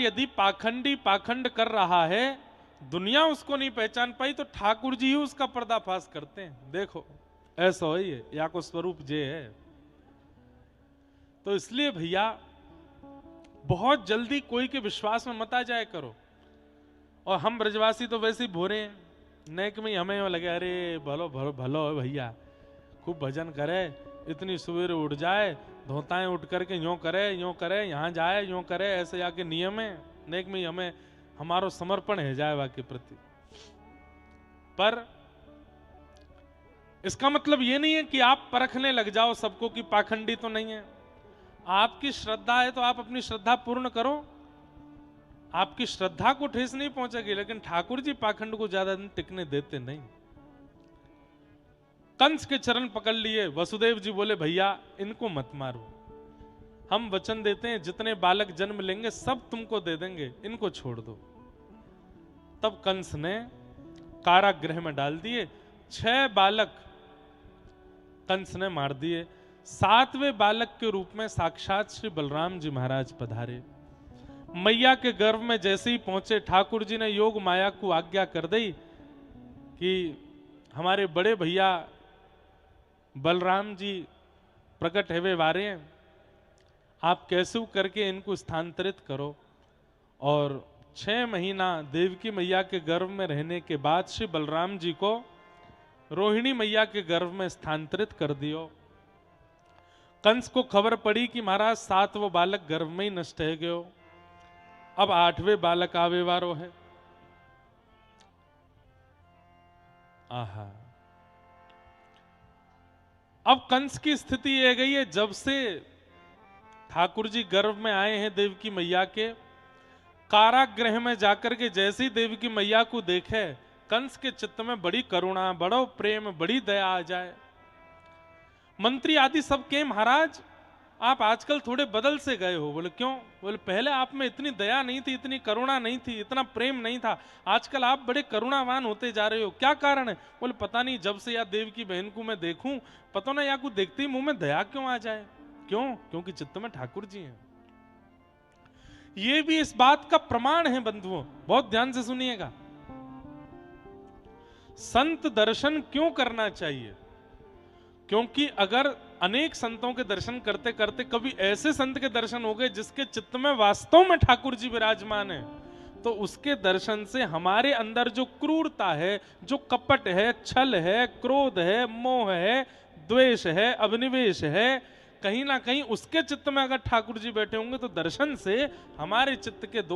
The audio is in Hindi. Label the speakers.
Speaker 1: यदि पाखंडी पाखंड कर रहा है, दुनिया उसको नहीं पहचान पाई, तो ठाकुर जी ही उसका पर्दाफाश करते हैं। देखो ऐसा ही है, या को स्वरूप जे है। तो इसलिए भैया बहुत जल्दी कोई के विश्वास में मत आ जाए करो। और हम ब्रजवासी तो वैसे ही भोरे हैं, नेक में हमें लगे अरे भलो भलो भलो है भैया, खूब भजन करे, इतनी सवेरे उठ जाए, धोताएं उठ करके यूं करे, यहाँ जाए यूं करे, ऐसे आके नियम है। नेक में हमें हमारो समर्पण है जाए वाके प्रति। पर इसका मतलब ये नहीं है कि आप परखने लग जाओ सबको कि पाखंडी तो नहीं है। आपकी श्रद्धा है तो आप अपनी श्रद्धा पूर्ण करो, आपकी श्रद्धा को ठेस नहीं पहुंचेगी। लेकिन ठाकुर जी पाखंड को ज्यादा दिन टिकने देते नहीं। कंस के चरण पकड़ लिए, वसुदेव जी बोले भैया इनको मत मारो, हम वचन देते हैं जितने बालक जन्म लेंगे सब तुमको दे देंगे, इनको छोड़ दो। तब कंस ने कारागृह में डाल दिए। 6 बालक कंस ने मार दिए। 7वें बालक के रूप में साक्षात श्री बलराम जी महाराज पधारे। मैया के गर्भ में जैसे ही पहुंचे, ठाकुर जी ने योग माया को आज्ञा कर दी कि हमारे बड़े भैया बलराम जी प्रकट है वे वारे हैं, आप कैसे करके इनको स्थानांतरित करो। और 6 महीना देवकी मैया के गर्भ में रहने के बाद श्री बलराम जी को रोहिणी मैया के गर्भ में स्थानांतरित कर दियो। कंस को खबर पड़ी कि महाराज 7वां बालक गर्भ में ही नष्ट है गयो, अब 8वें बालक आवे वारो है। आहा, अब कंस की स्थिति ये गई है, जब से ठाकुर जी गर्भ में आए हैं देवकी मैया के, कारागृह में जाकर के जैसे ही देवकी मैया को देखे, कंस के चित्त में बड़ी करुणा, बड़ो प्रेम, बड़ी दया आ जाए। मंत्री आदि सब के महाराज आप आजकल थोड़े बदल से गए हो। बोले क्यों? बोले पहले आप में इतनी दया नहीं थी, इतनी करुणा नहीं थी, इतना प्रेम नहीं था, आजकल आप बड़े करुणावान होते जा रहे हो, क्या कारण है? बोले पता नहीं, जब से या देव की बहन को मैं देखूं, पता ना या को देखते ही मुंह में दया क्यों आ जाए। क्यों? क्योंकि चित्त में ठाकुर जी हैं। ये भी इस बात का प्रमाण है बंधुओं, बहुत ध्यान से सुनिएगा। संत दर्शन क्यों करना चाहिए? क्योंकि अगर अनेक संतों के दर्शन करते करते कभी ऐसे संत के दर्शन हो गए जिसके चित्त में वास्तव में ठाकुर जी विराजमान है, तो उसके दर्शन से हमारे अंदर जो क्रूरता है, जो कपट है, छल है, क्रोध है, मोह है, द्वेष है, अभिनिवेश है, कहीं ना कहीं उसके चित्त में अगर ठाकुर जी बैठे होंगे तो दर्शन से हमारे चित्त के